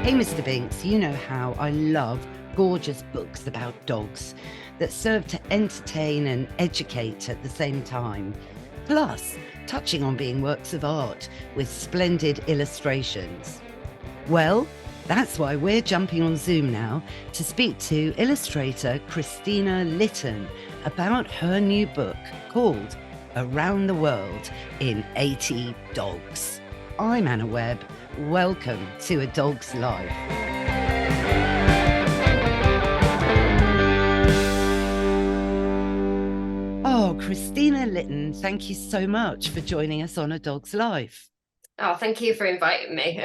Hey, Mr. Binks, you know how I love gorgeous books about dogs that serve to entertain and educate at the same time. Plus, touching on being works of art with splendid illustrations. Well, that's why we're jumping on Zoom now to speak to illustrator Christina Litton about her new book called Around the World in 80 Dogs. I'm Anna Webb. Welcome to A Dog's Life. Oh, Christina Litton, thank you so much for joining us on A Dog's Life. Oh, thank you for inviting me.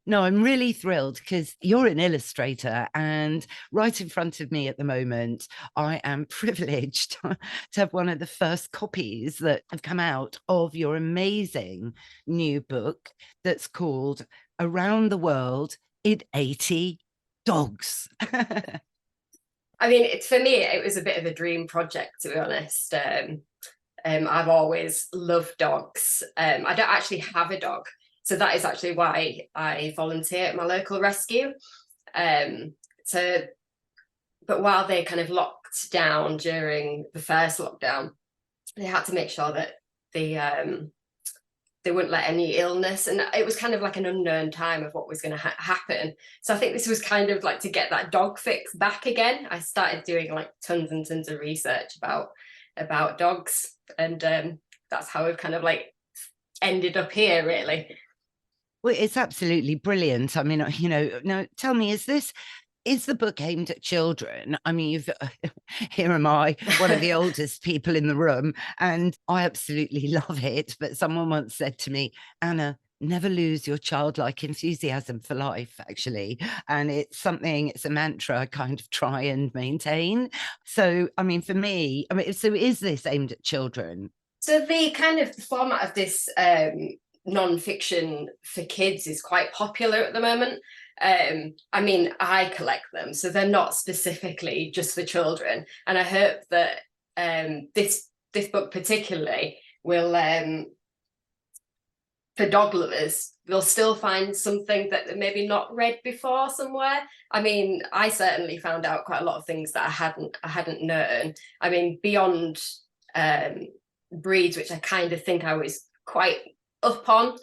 No, I'm really thrilled because you're an illustrator, and right in front of me at the moment, I am privileged to have one of the first copies that have come out of your amazing new book that's called Around the World in 80 Dogs. I mean, for me, it was a bit of a dream project, to be honest. I've always loved dogs. I don't actually have a dog, so that is actually why I volunteer at my local rescue. But while they kind of locked down during the first lockdown, they had to make sure that they wouldn't let any illness, and it was kind of like an unknown time of what was going to happen. So I think this was kind of like to get that dog fix back again. I started doing like tons and tons of research about dogs, and that's how we've kind of like ended up here, really. Well, it's absolutely brilliant. I mean, now tell me, is the book aimed at children? I mean, here am I, one of the oldest people in the room, and I absolutely love it. But someone once said to me, Anna, never lose your childlike enthusiasm for life, actually. And it's a mantra I kind of try and maintain. So, I mean, for me, so is this aimed at children? So the kind of format of this non-fiction for kids is quite popular at the moment. I mean, I collect them, so they're not specifically just for children. And I hope that this book particularly will, for dog lovers, they'll still find something that they maybe not read before somewhere. I mean, I certainly found out quite a lot of things that I hadn't known. I mean, beyond breeds, which I kind of think I was quite up on.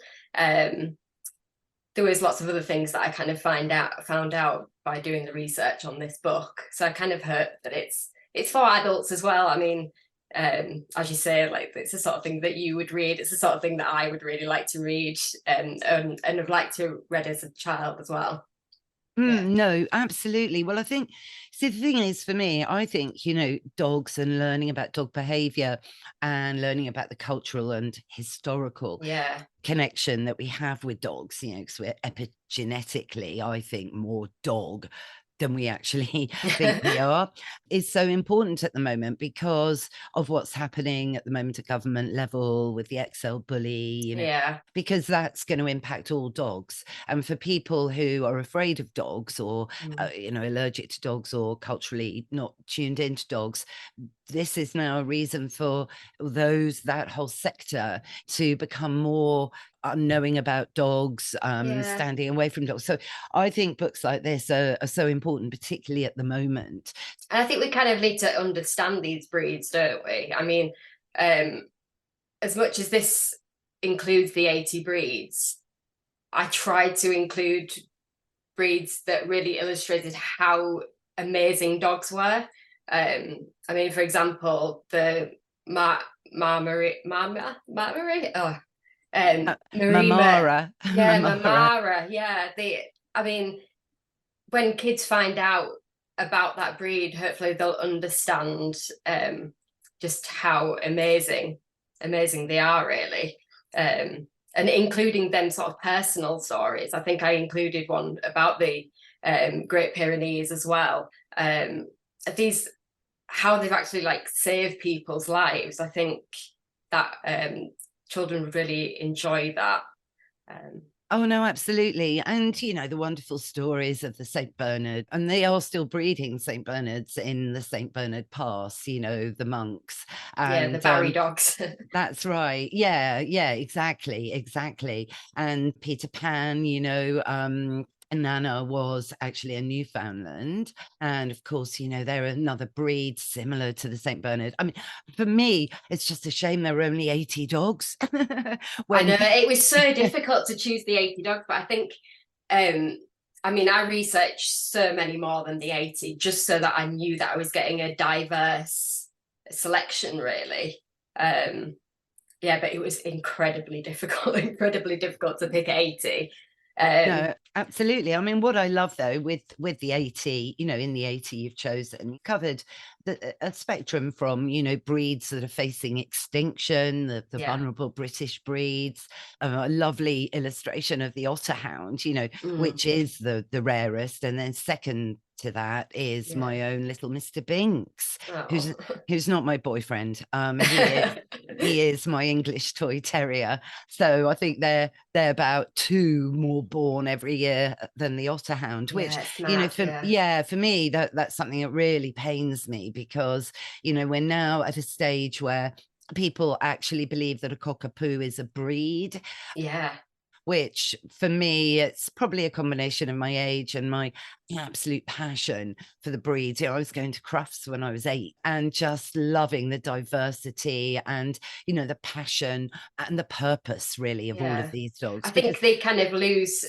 There was lots of other things that I kind of found out by doing the research on this book. So I kind of hope that it's for adults as well. I mean, as you say, like it's the sort of thing that you would read. It's the sort of thing that I would really like to read, and have liked to read as a child as well. Yeah. No, absolutely. Well, I think, see, the thing is, for me, I think, dogs and learning about dog behavior and learning about the cultural and historical Yeah. connection that we have with dogs, because we're epigenetically, I think, more dog than we actually think we are, is so important at the moment because of what's happening at the moment at government level with the XL bully, Yeah. because that's going to impact all dogs. And for people who are afraid of dogs or, allergic to dogs or culturally not tuned into dogs, this is now a reason for that whole sector to become more knowing about dogs, Yeah. standing away from dogs. So I think books like this are so important, particularly at the moment. And I think we kind of need to understand these breeds, don't we? I mean, as much as this includes the 80 breeds, I tried to include breeds that really illustrated how amazing dogs were. I mean, for example, the Marmari, Marima, Mamara. yeah, Mamara. Mamara, yeah. I mean, when kids find out about that breed, hopefully they'll understand just how amazing they are, really. And including them sort of personal stories. I think I included one about the Great Pyrenees as well. These, how they've actually like saved people's lives. I think that children would really enjoy that. Oh, no, absolutely. And, the wonderful stories of the St. Bernard, and they are still breeding St. Bernards in the St. Bernard Pass, the monks. Yeah, the And Barry dogs. that's right. Yeah, exactly. And Peter Pan, Nana was actually a Newfoundland. And of course, they're another breed similar to the St. Bernard. I mean, for me, it's just a shame there were only 80 dogs. I when know it was so difficult to choose the 80 dogs, but I think, I mean, I researched so many more than the 80 just so that I knew that I was getting a diverse selection, really. Yeah, but it was incredibly difficult, incredibly difficult to pick 80. No, absolutely. I mean, what I love though with the 80, in the 80 you've chosen, you covered a spectrum from, breeds that are facing extinction, the Yeah. vulnerable British breeds, a lovely illustration of the otter hound, Mm. which is the rarest. And then second to that is Yeah. my own little Mr. Binks, Oh. who's not my boyfriend. He is my English toy terrier. So I think they're about 2 more born every year than the otter hound, which, Yeah, it's mad. for me, that's something that really pains me, because, we're now at a stage where people actually believe that a cockapoo is a breed, Yeah. which for me, it's probably a combination of my age and my absolute passion for the breeds. I was going to Crufts when I was 8 and just loving the diversity and, the passion and the purpose really of all of Yeah. these dogs. I Because think they kind of lose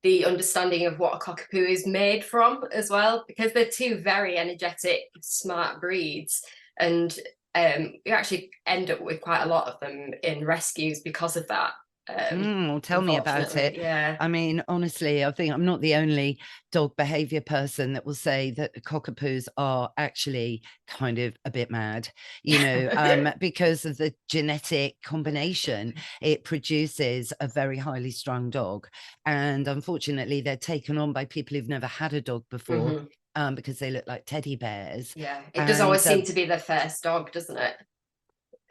the understanding of what a cockapoo is made from as well, because they're two very energetic, smart breeds. And you actually end up with quite a lot of them in rescues because of that. well, tell me about Unfortunately, it. yeah. I mean, honestly, I think I'm not the only dog behavior person that will say that cockapoos are actually kind of a bit mad, because of the genetic combination. It produces a very highly strung dog. And unfortunately, they're taken on by people who've never had a dog before, Mhm. because they look like teddy bears. Yeah, it does always And seem to be the first dog, doesn't it?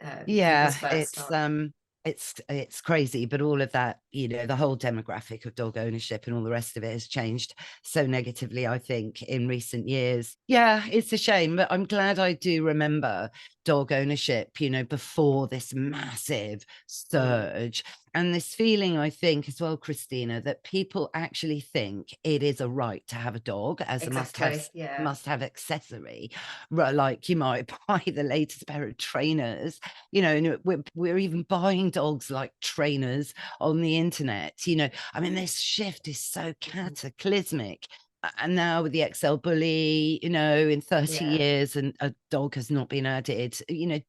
People's yeah, first dog. it's crazy, but all of that, the whole demographic of dog ownership and all the rest of it has changed so negatively, I think, in recent years. Yeah, it's a shame, but I'm glad I do remember dog ownership, before this massive surge. And this feeling, I think, as well, Christina, that people actually think it is a right to have a dog as a Exactly. Yeah. must have accessory. Like you might buy the latest pair of trainers, and we're even buying dogs like trainers on the internet. I mean, this shift is so cataclysmic. And now with the XL bully, in 30 Yeah. years, and a dog has not been added,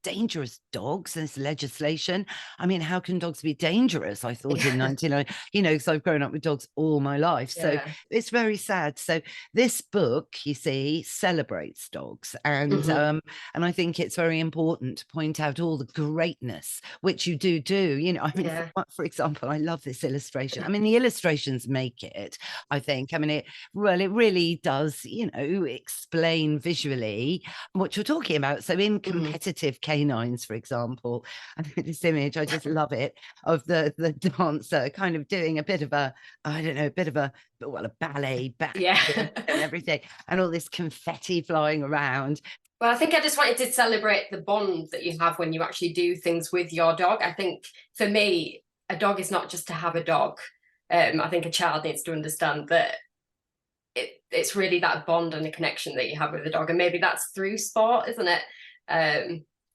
dangerous dogs, there's legislation. I mean, how can dogs be dangerous? I thought in 99, because I've grown up with dogs all my life. So Yeah. it's very sad. So this book, you see, celebrates dogs. And Mhm. and I think it's very important to point out all the greatness, which you do. I mean, Yeah. for example, I love this illustration. I mean, the illustrations make it, I think. I mean, it really does, explain visually what you're talking about. So in Mhm. competitive canines, for example, I think this image, I just love it, of the dancer kind of doing a bit of a, I don't know, a ballet Yeah. backflip and everything, and all this confetti flying around. Well, I think I just wanted to celebrate the bond that you have when you actually do things with your dog. I think for me, a dog is not just to have a dog. I think a child needs to understand that it's really that bond and a connection that you have with the dog, and maybe that's through sport, isn't it?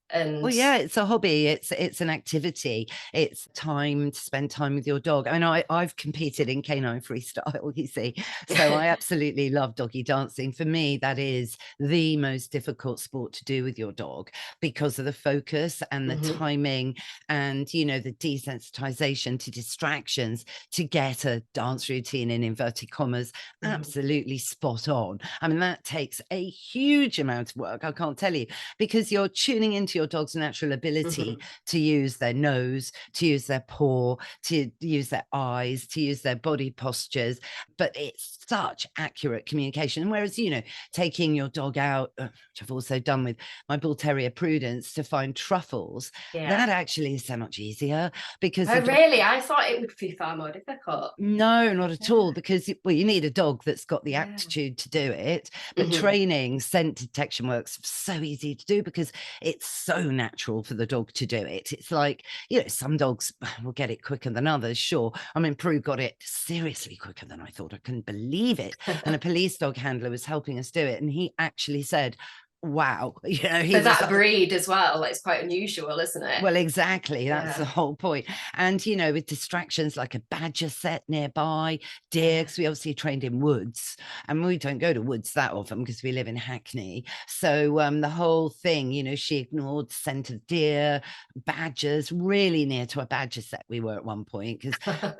And Well, yeah, it's a hobby. It's an activity. It's time to spend time with your dog. I mean, I've competed in canine freestyle, you see. So I absolutely love doggy dancing. For me, that is the most difficult sport to do with your dog, because of the focus and the Mhm. timing and, the desensitization to distractions to get a dance routine, in inverted commas, Mhm. absolutely spot on. I mean, that takes a huge amount of work, I can't tell you, because you're tuning into your dog's natural ability Mhm. to use their nose, to use their paw, to use their eyes, to use their body postures. But it's such accurate communication. Whereas, you know, taking your dog out, which I've also done with my bull terrier Prudence, to find truffles, that actually is so much easier, because Oh, the dog, really? I thought it would be far more difficult. no, not at all, Yeah. because well, you need a dog that's got the Yeah. aptitude to do it. But Mhm. training scent detection works so easy to do because it's so natural for the dog to do it. It's like, you know, some dogs will get it quicker than others, sure. I mean, Prue got it seriously quicker than I thought. I couldn't believe it. And a police dog handler was helping us do it, and he actually said, wow, you know, he For was that like, breed as well, it's quite unusual, isn't it? well, exactly. That's the Yeah. whole point. And, you know, with distractions like a badger set nearby, deer, because we obviously trained in woods, and we don't go to woods that often because we live in Hackney. So the whole thing, you know, she ignored scent of deer, badgers, really near to a badger set we were at one point,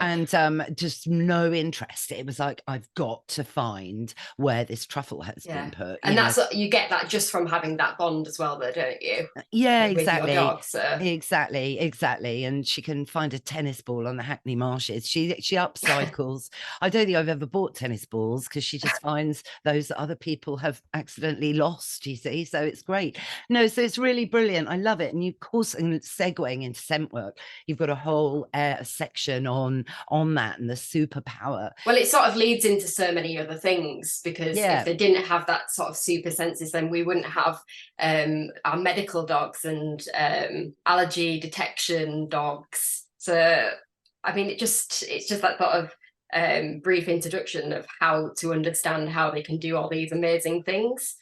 and just no interest. It was like, I've got to find where this truffle has Yeah. been put, you And know. that's what you get, that just from having that bond as well, though, don't you? Yeah, With your exactly. dog. So Exactly. And she can find a tennis ball on the Hackney Marshes. She upcycles. I don't think I've ever bought tennis balls, because she just finds those that other people have accidentally lost, you see. So it's great. No, so it's really brilliant. I love it. And you, of course, and segueing into scent work, you've got a whole section on that and the superpower. well, it sort of leads into so many other things, because if Yeah. they didn't have that sort of super senses, then we wouldn't have our medical dogs and allergy detection dogs. So, I mean, it's just that sort of brief introduction of how to understand how they can do all these amazing things.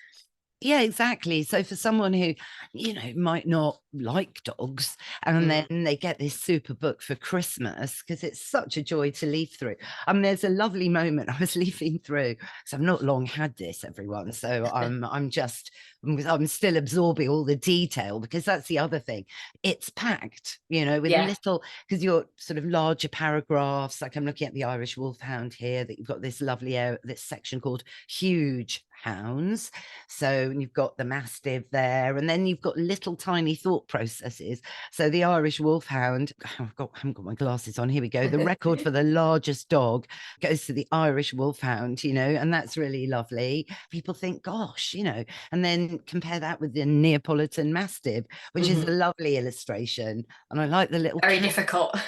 Yeah, exactly. So for someone who, you know, might not like dogs, and then they get this super book for Christmas, because it's such a joy to leaf through. I mean, there's a lovely moment I was leafing through, because I've not long had this, everyone. So I'm still absorbing all the detail, because that's the other thing. It's packed, you know, with little, because you're sort of larger paragraphs. Like I'm looking at the Irish Wolfhound here, that you've got this lovely this section called Huge Hounds. So you've got the Mastiff there, and then you've got little tiny thought processes. So the Irish Wolfhound, I haven't got my glasses on. Here we go. The record for the largest dog goes to the Irish Wolfhound, you know, and that's really lovely. People think, gosh, you know, and then compare that with the Neapolitan Mastiff, which is a lovely illustration. And I like the little Very cat. difficult.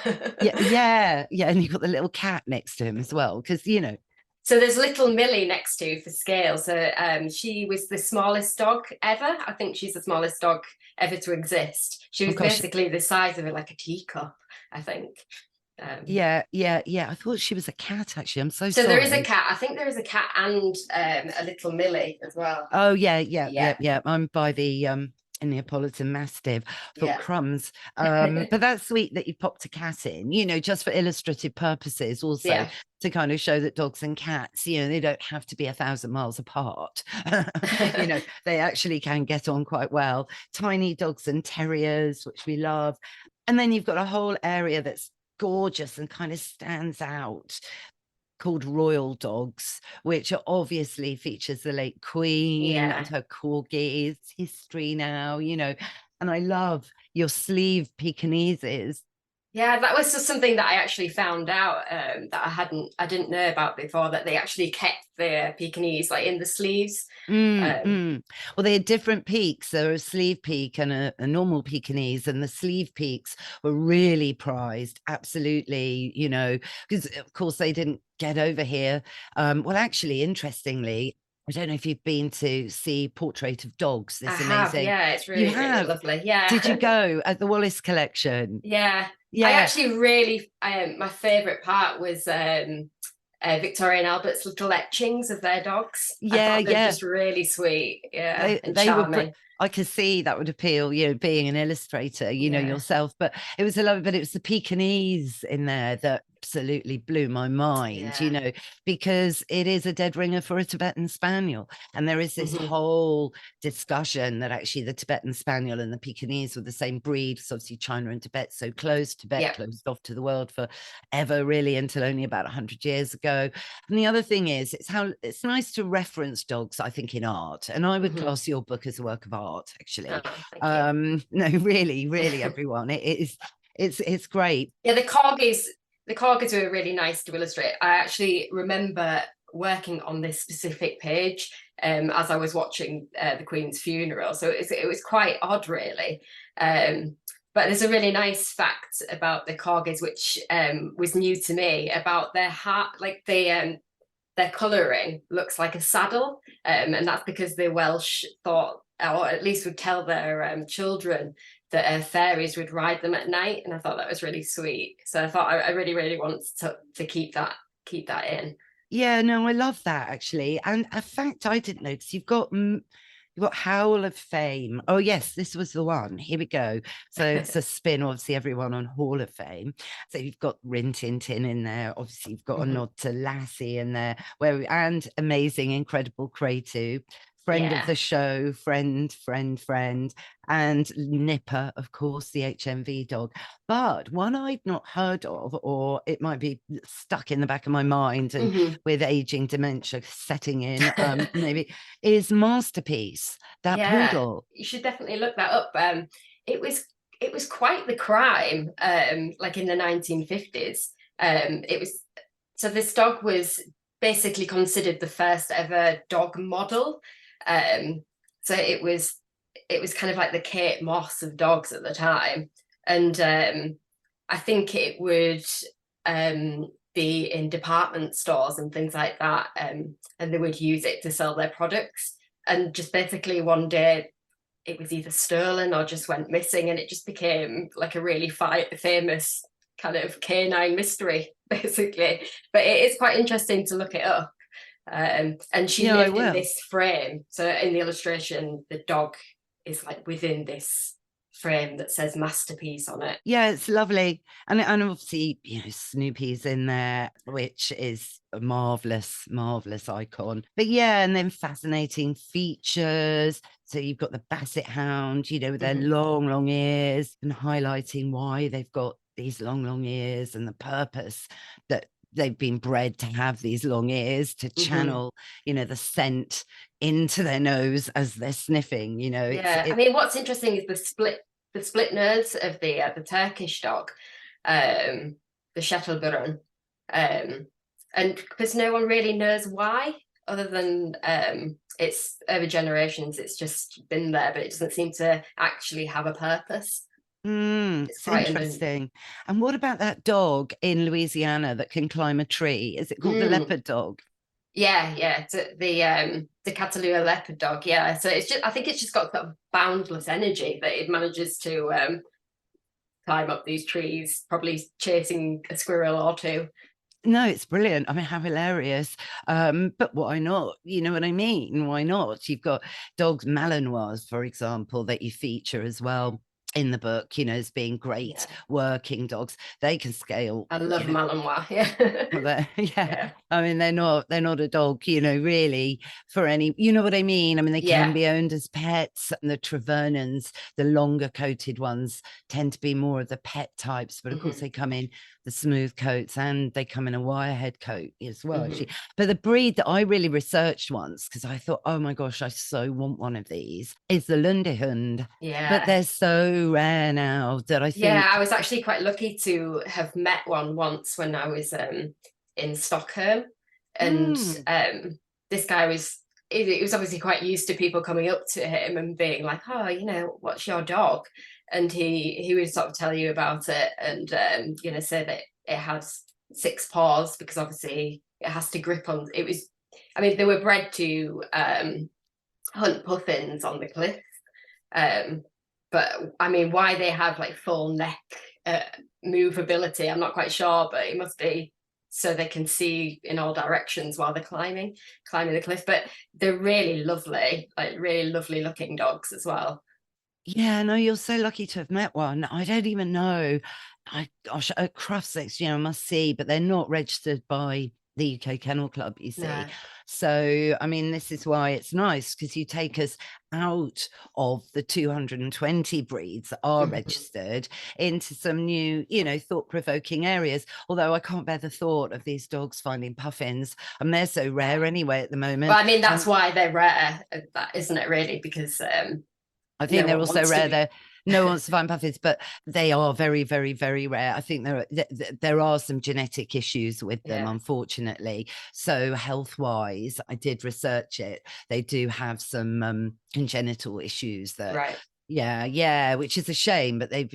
Yeah. And you've got the little cat next to him as well, because, you know. So there's little Millie next to for scale. So she was the smallest dog ever. I think she's the smallest dog ever to exist. She was basically the size of it, like a teacup, I think. Yeah. I thought she was a cat, actually. I'm so So sorry. there is a cat. I think there is a cat and a little Millie as well. Oh yeah. I'm by the Neapolitan Mastiff. I thought crumbs. But that's sweet that you popped a cat in, you know, just for illustrative purposes, also to kind of show that dogs and cats, you know, they don't have to be 1,000 miles apart. You know, they actually can get on quite well. Tiny dogs and terriers, which we love. And then you've got a whole area that's gorgeous and kind of stands out, called Royal Dogs, which obviously features the late Queen and her corgis, history now, you know. And I love your sleeve Pekingeses. Yeah, that was just something that I actually found out that I didn't know about before, that they actually kept their Pekingese like in the sleeves. Well, they had different peaks. There was a sleeve peak and a normal Pekingese, and the sleeve peaks were really prized. Absolutely, you know, because of course they didn't get over here. Well, actually, interestingly, I don't know if you've been to see Portrait of Dogs. This amazing. Yeah, it's You really, really lovely. Yeah. Did you go at the Wallace collection? Yeah. Yeah. I actually really, my favourite part was Victoria and Albert's little etchings of their dogs. Yeah, I thought they're just really sweet. Yeah, and charming. I could see that would appeal, you know, being an illustrator, you know, yourself. But it was but it was the Pekingese in there that absolutely blew my mind, you know, because it is a dead ringer for a Tibetan Spaniel. And there is this whole discussion that actually the Tibetan Spaniel and the Pekingese were the same breed. So obviously China and Tibet so close. Tibet closed off to the world forever, really, until only about 100 years ago. And the other thing is, it's nice to reference dogs, I think, in art. And I would class your book as a work of art, actually. No, really, everyone. It's great. Yeah, the corgis were really nice to illustrate. I actually remember working on this specific page as I was watching the Queen's funeral. So it was quite odd, really. But there's a really nice fact about the corgis, which was new to me, about their heart, like their colouring looks like a saddle, and that's because the Welsh thought, or at least would tell their children, that fairies would ride them at night, and I thought that was really sweet. So I thought I really, really want to keep that in. Yeah, no, I love that actually. And a fact I didn't notice, you've got Howl of Fame. Oh, yes, this was the one. Here we go. So it's a spin, obviously, everyone on Hall of Fame. So you've got Rin Tin Tin in there. Obviously, you've got a nod to Lassie in there, and amazing, incredible Kratu, friend of Yeah. the show, friend, and Nipper, of course, the HMV dog. But one I'd not heard of, or it might be stuck in the back of my mind, and with aging dementia setting in, maybe, is Masterpiece, that Yeah, poodle. you should definitely look that up. It was it was quite the crime, like in the 1950s. It was so this dog was basically considered the first ever dog model. So it was kind of like the Kate Moss of dogs at the time, and I think it would be in department stores and things like that, and they would use it to sell their products. And just basically one day it was either stolen or just went missing, and it just became like a really famous kind of canine mystery, basically. But it is quite interesting to look it up. And she Yeah, I lived in will. this frame. So in the illustration, the dog is like within this frame that says masterpiece on it. Yeah, it's lovely. And obviously, Snoopy's in there, which is a marvelous icon. But yeah, and then fascinating features. So you've got the Basset Hound, with their long ears, and highlighting why they've got these long ears and the purpose that they've been bred to have these long ears to channel, the scent into their nose as they're sniffing. Yeah, I mean, what's interesting is the split nose of the Turkish dog, the Shettleborough, and because no one really knows why, other than it's over generations, it's just been there, but it doesn't seem to actually have a purpose. It's It's quite interesting. And what about that dog in Louisiana that can climb a tree? Is it called the leopard dog? Yeah, the Catalina leopard dog. Yeah, so I think it's just got sort of boundless energy that it manages to climb up these trees, probably chasing a squirrel or two. No, it's brilliant. I mean, how hilarious. But why not? You know what I mean? Why not? You've got dogs Malinois, for example, that you feature as well in the book, as being great working dogs. They can scale. I love Malinois. Yeah. Yeah. I mean, they're not a dog, really for any, you know what I mean? I mean, they can be owned as pets. And the Trevernans, the longer coated ones, tend to be more of the pet types, but of course they come in the smooth coats, and they come in a wirehead coat as well, actually. But the breed that I really researched once, because I thought, oh my gosh, I so want one of these, is the Lundehund. Yeah. But they're so rare now that I think. Yeah, I was actually quite lucky to have met one once when I was in Stockholm. And this guy he was obviously quite used to people coming up to him and being like, oh, what's your dog? And he would sort of tell you about it, and say that it has 6 paws, because obviously it has to grip on they were bred to hunt puffins on the cliff, but I mean, why they have like full neck movability, I'm not quite sure, but it must be so they can see in all directions while they're climbing the cliff. But they're really lovely, like really lovely looking dogs as well. Yeah, no, you're so lucky to have met one. I don't even know. Gosh, at Crufts, I must see, but they're not registered by the UK Kennel Club, you see. No. So, I mean, this is why it's nice, because you take us out of the 220 breeds that are registered into some new, thought-provoking areas. Although I can't bear the thought of these dogs finding puffins, and they're so rare anyway at the moment. Well, I mean, that's why they're rare, that isn't it, really? Because I think they're also rare. no one wants to find puppies, but they are very, very, very rare. I think there are some genetic issues with them, Yeah. unfortunately. So health-wise, I did research it. They do have some congenital issues that Right. yeah, which is a shame, but they've,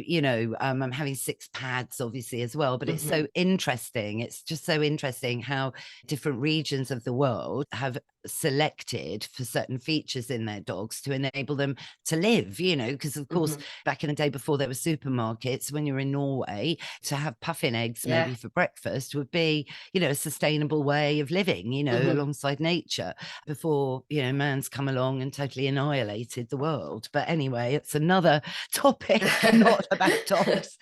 I'm having 6 pads obviously as well, but it's so interesting. It's just so interesting how different regions of the world have selected for certain features in their dogs to enable them to live, because of course, back in the day before there were supermarkets, when you're in Norway, to have puffin eggs Yeah. maybe for breakfast would be, a sustainable way of living, alongside nature before, man's come along and totally annihilated the world. But anyway, it's another topic, not about dogs.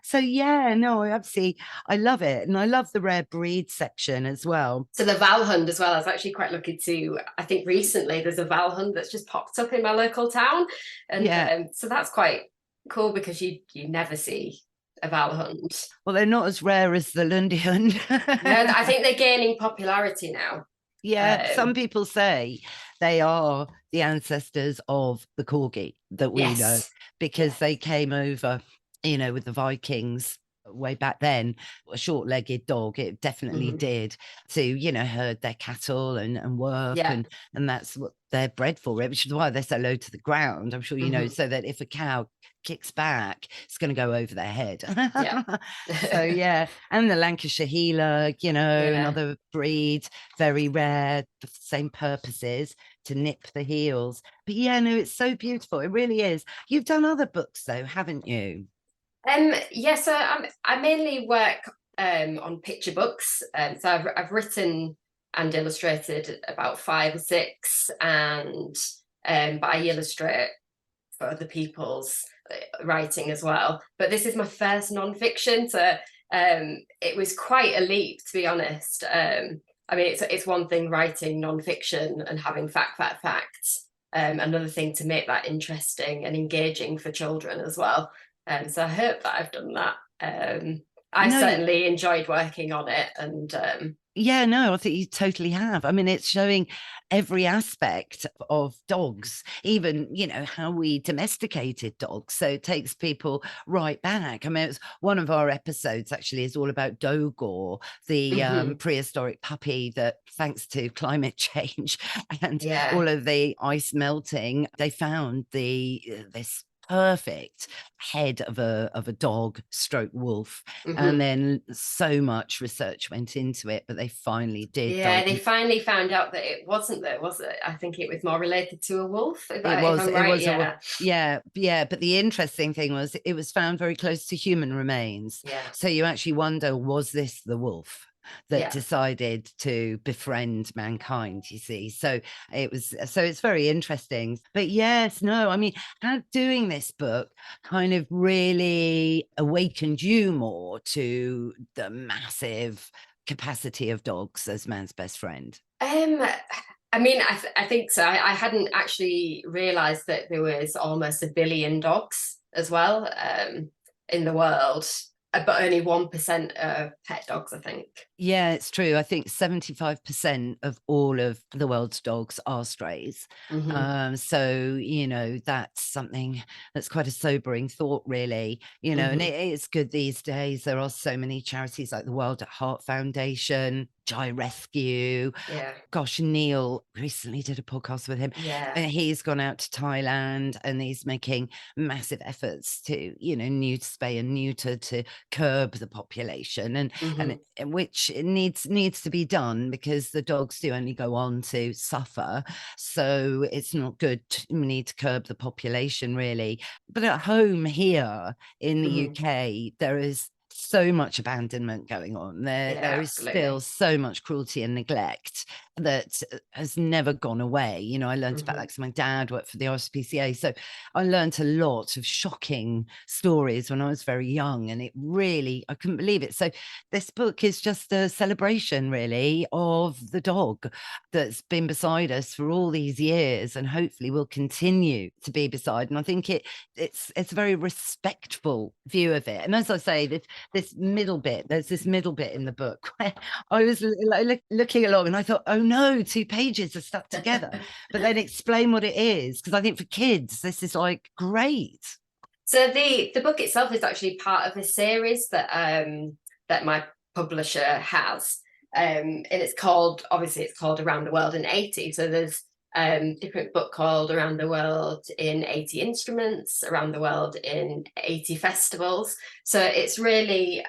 So yeah, no, I love it. And I love the rare breed section as well. So the Valhund as well. I was actually quite lucky to, I think recently there's a Valhund that's just popped up in my local town. And Yeah. so that's quite cool because you never see a Valhund. Well, they're not as rare as the Lundehund. No, I think they're gaining popularity now. Yeah, some people say they are the ancestors of the corgi that we know, Yes. because they came over, with the Vikings way back then. A short-legged dog, it definitely did, to, herd their cattle and work, Yeah. and that's what they're bred for, which is why they're so low to the ground. I'm sure you know, so that if a cow kicks back, it's going to go over their head. Yeah. So yeah, and the Lancashire Heeler, another breed, very rare, the same purposes, to nip the heels. But yeah, no, it's so beautiful. It really is. You've done other books though, haven't you? Yeah, so I mainly work on picture books. So I've written and illustrated about 5 or 6, and but I illustrate for other people's writing as well. But this is my first non-fiction, so it was quite a leap, to be honest. I mean, it's one thing writing non-fiction and having facts. Another thing to make that interesting and engaging for children as well. So I hope that I've done that. I No, certainly enjoyed working on it, and yeah, no, I think you totally have. I mean, it's showing every aspect of dogs, even, how we domesticated dogs. So it takes people right back. I mean, it's one of our episodes actually is all about Dogor, the prehistoric puppy that, thanks to climate change and all of the ice melting, they found this perfect head of a dog stroke wolf, and then so much research went into it, but they finally did. Yeah, they finally found out that it wasn't there, was it? I think it was more related to a wolf, if I'm right. Yeah, but the interesting thing was it was found very close to human remains. So you actually wonder, was this the wolf that decided to befriend mankind, you see? So it's very interesting. But yes, no, I mean, how doing this book kind of really awakened you more to the massive capacity of dogs as man's best friend? I mean, I think so. I hadn't actually realized that there was almost 1 billion dogs as well in the world, but only 1% are pet dogs, I think. Yeah, it's true. I think 75% of all of the world's dogs are strays. So, that's something that's quite a sobering thought, really, and it's good these days. There are so many charities like the World at Heart Foundation, Jai Rescue. Yeah. Gosh, Neil recently did a podcast with him. Yeah. And he's gone out to Thailand and he's making massive efforts to, spay and neuter to curb the population, and which it needs to be done, because the dogs do only go on to suffer. So it's not good. We need to curb the population, really. But at home here in the UK, there is so much abandonment going on. There is still so much cruelty and neglect that has never gone away. I learned about that because my dad worked for the RSPCA. So I learned a lot of shocking stories when I was very young, and I couldn't believe it. So this book is just a celebration, really, of the dog that's been beside us for all these years, and hopefully will continue to be beside. And I think it's a very respectful view of it. And as I say, there's this middle bit in the book where I was looking along and I thought, oh no, 2 pages are stuck together. But then explain what it is, because I think for kids this is like great. So the book itself is actually part of a series that my publisher has. And it's called, obviously it's called Around the World in 80. So there's different book called Around the World in 80 Instruments, Around the World in 80 Festivals. So it's really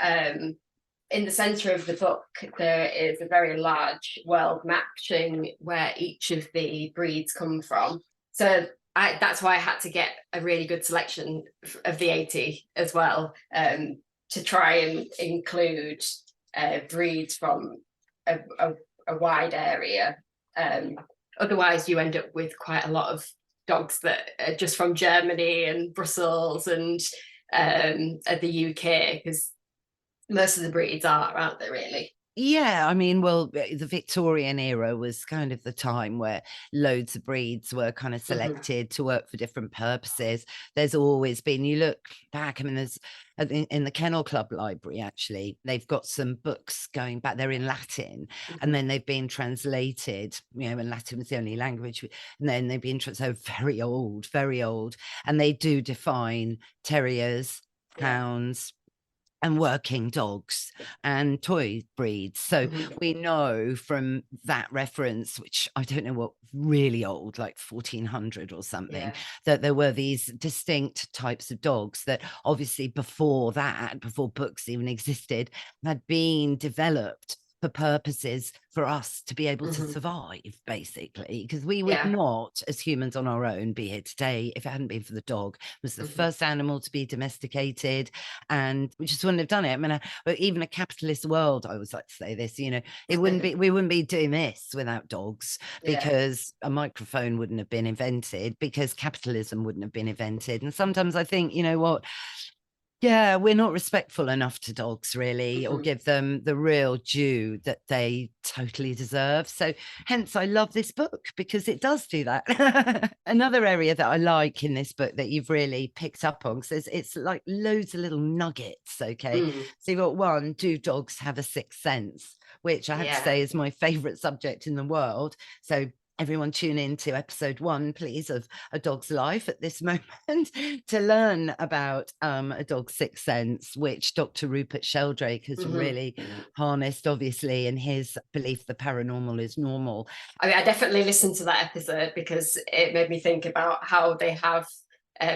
in the center of the book, there is a very large world map showing where each of the breeds come from. So that's why I had to get a really good selection of the 80 as well, to try and include breeds from a wide area. Otherwise, you end up with quite a lot of dogs that are just from Germany and Brussels and the UK, because most of the breeds aren't they, really? Yeah, I mean, well, the Victorian era was kind of the time where loads of breeds were kind of selected to work for different purposes. There's always been, you look back, I mean, there's in the Kennel Club library, actually, they've got some books going back, they're in Latin, and then they've been translated, you know, and Latin was the only language, and then they've been so very old, and they do define terriers, hounds, and working dogs and toy breeds. So we know from that reference, which I don't know what, really old, like 1400 or something, that there were these distinct types of dogs that obviously before that, before books even existed, had been developed for purposes for us to be able to survive, basically, because we would not, as humans on our own, be here today if it hadn't been for the dog. It was the first animal to be domesticated, and we just wouldn't have done it. I mean, even a capitalist world, I always like to say this, you know, we wouldn't be doing this without dogs, because a microphone wouldn't have been invented, because capitalism wouldn't have been invented. And sometimes I think, you know what, yeah, we're not respectful enough to dogs, really, or give them the real due that they totally deserve. So hence I love this book, because it does do that. Another area that I like in this book that you've really picked up on, because it's like loads of little nuggets, okay? So you've got one, do dogs have a sixth sense? Which I have to say is my favorite subject in the world. So everyone tune in to episode 1, please, of A Dog's Life at this moment to learn about a dog's sixth sense, which Dr. Rupert Sheldrake has really harnessed, obviously, in his belief the paranormal is normal. I mean, I definitely listened to that episode because it made me think about how they have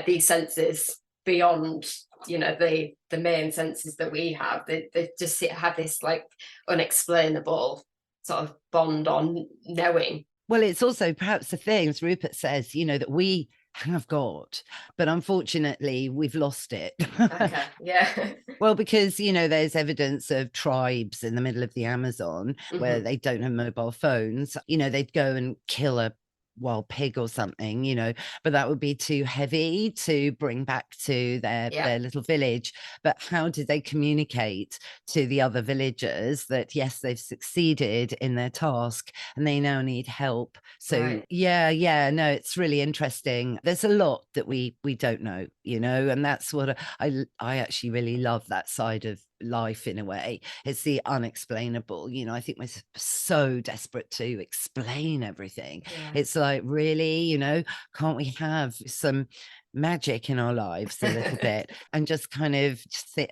these senses beyond, you know, the main senses that we have. They just have this like unexplainable sort of bond on knowing. Well, it's also perhaps the thing, as Rupert says, you know, that we have got, but unfortunately we've lost it. Okay, yeah. Well, because, you know, there's evidence of tribes in the middle of the Amazon where they don't have mobile phones. You know, they'd go and kill a wild pig or something, you know, but that would be too heavy to bring back to their little village. But how did they communicate to the other villagers that yes, they've succeeded in their task and they now need help? So no, it's really interesting. There's a lot that we don't know, you know, and that's what I actually really love, that side of life. In a way, it's the unexplainable, you know. I think we're so desperate to explain everything. It's like, really, you know, can't we have some magic in our lives a little bit and just kind of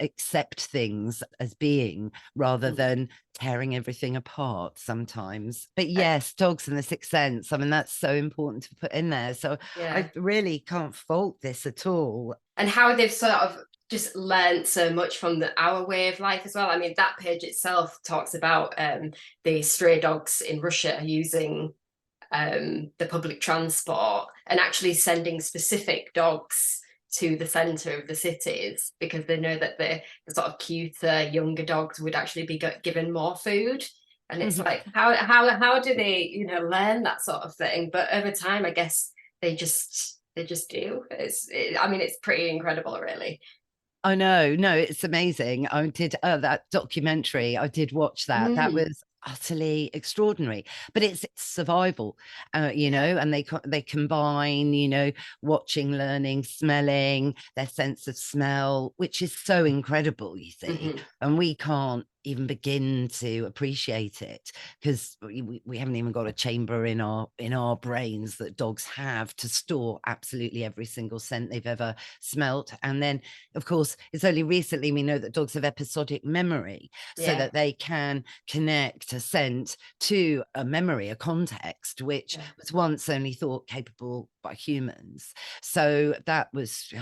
accept things as being, rather than tearing everything apart sometimes? But yes, dogs and the sixth sense, I mean, that's so important to put in there. So I really can't fault this at all. And how they've sort of just learned so much from our way of life as well. I mean, that page itself talks about the stray dogs in Russia using the public transport and actually sending specific dogs to the center of the cities because they know that the sort of cuter, younger dogs would actually be given more food. And it's like, how do they, you know, learn that sort of thing? But over time, I guess they just do. I mean, it's pretty incredible, really. I know, no, it's amazing. I did that documentary. I did watch that. That was utterly extraordinary. But it's survival, you know, and they combine, you know, watching, learning, smelling, their sense of smell, which is so incredible, you see. And we can't even begin to appreciate it, because we haven't even got a chamber in our brains that dogs have to store absolutely every single scent they've ever smelt. And then, of course, it's only recently we know that dogs have episodic memory, so that they can connect a scent to a memory, a context, which was once only thought capable by humans. So that was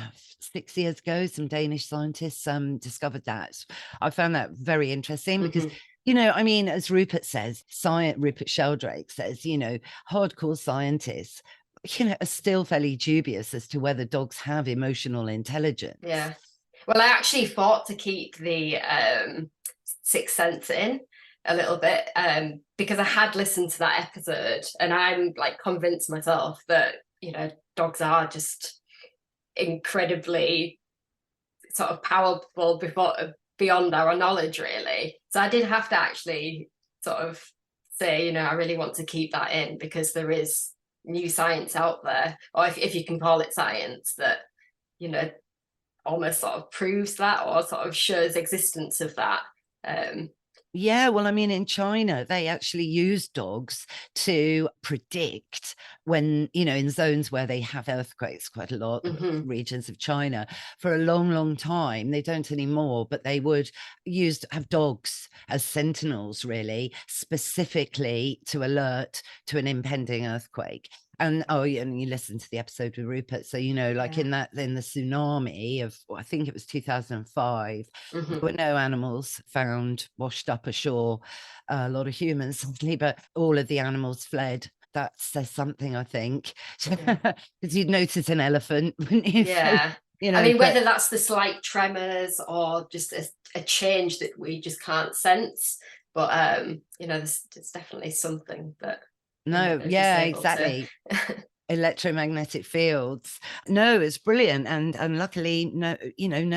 6 years ago, some Danish scientists discovered that. I found that very interesting because, I mean, as Rupert says, Rupert Sheldrake says, hardcore scientists, are still fairly dubious as to whether dogs have emotional intelligence. Yeah. Well, I actually fought to keep the Sixth Sense in a little bit because I had listened to that episode, and I'm like convinced myself that, dogs are just incredibly sort of powerful beyond our knowledge, really. So I did have to actually sort of say, I really want to keep that in, because there is new science out there, or if you can call it science, that, almost sort of proves that, or sort of shows existence of that. Yeah, well, I mean, in China, they actually use dogs to predict when, in zones where they have earthquakes quite a lot, regions of China, for a long, long time. They don't anymore, but they would have dogs as sentinels, really, specifically to alert to an impending earthquake. And and you listen to the episode with Rupert, so in the tsunami of, I think it was 2005, there were no animals found washed up ashore. A lot of humans, sadly, but all of the animals fled. That says something, I think, because you'd notice an elephant, wouldn't you? Yeah. So, I mean, whether that's the slight tremors or just a change that we just can't sense, but there's definitely something that. No, yeah, exactly. Electromagnetic fields. No, it's brilliant, and luckily, no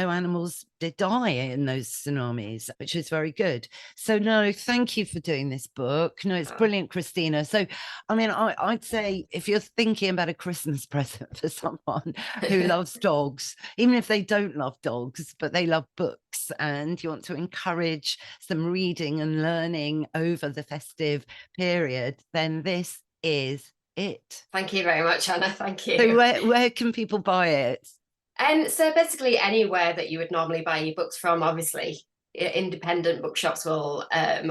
animals did die in those tsunamis, which is very good. So no, thank you for doing this book. No, it's brilliant, Christina. So, I mean, I'd say if you're thinking about a Christmas present for someone who loves dogs, even if they don't love dogs, but they love books, and you want to encourage some reading and learning over the festive period, then this is it. Thank you very much, Anna. Thank you. So where can people buy it? So basically anywhere that you would normally buy your books from. Obviously, independent bookshops will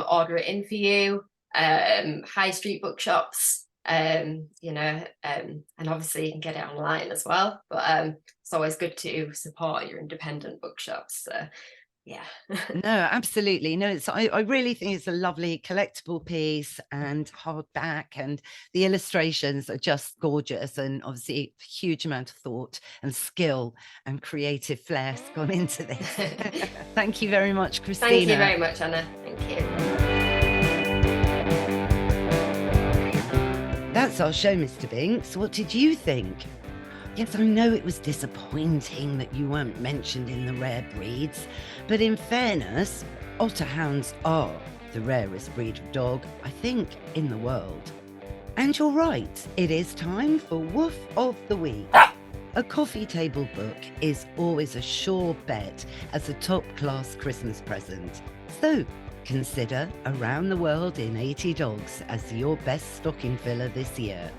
order it in for you. High street bookshops, and obviously you can get it online as well. But it's always good to support your independent bookshops. So yeah. No, absolutely. No, I really think it's a lovely collectible piece and hardback, and the illustrations are just gorgeous, and obviously a huge amount of thought and skill and creative flair's gone into this. Thank you very much, Christina. Thank you very much, Anna. Thank you. That's our show, Mr. Binks. What did you think? Yes, I know it was disappointing that you weren't mentioned in the rare breeds, but in fairness, Otterhounds are the rarest breed of dog, I think, in the world. And you're right, it is time for Woof of the Week. A coffee table book is always a sure bet as a top-class Christmas present. So, consider Around the World in 80 Dogs as your best stocking filler this year.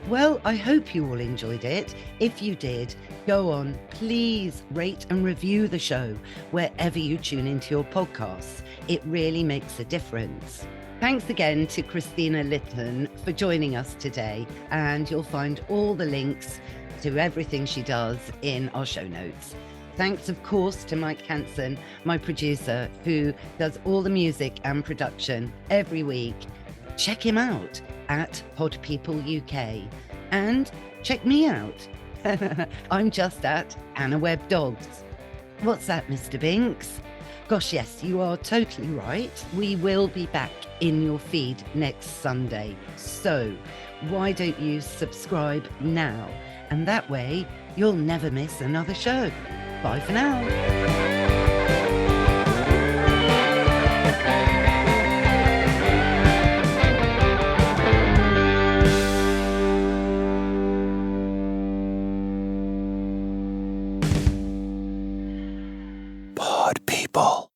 Well, I hope you all enjoyed it. If you did, go on, please rate and review the show wherever you tune into your podcasts. It really makes a difference. Thanks again to Christina Litton for joining us today, and you'll find all the links to everything she does in our show notes. Thanks, of course, to Mike Hansen, my producer, who does all the music and production every week. Check him out at Pod People UK, and check me out. I'm just at Anna Webb Dogs. What's that, Mr. Binks? Gosh, yes, you are totally right. We will be back in your feed next Sunday. So why don't you subscribe now? And that way you'll never miss another show. Bye for now. Pod People.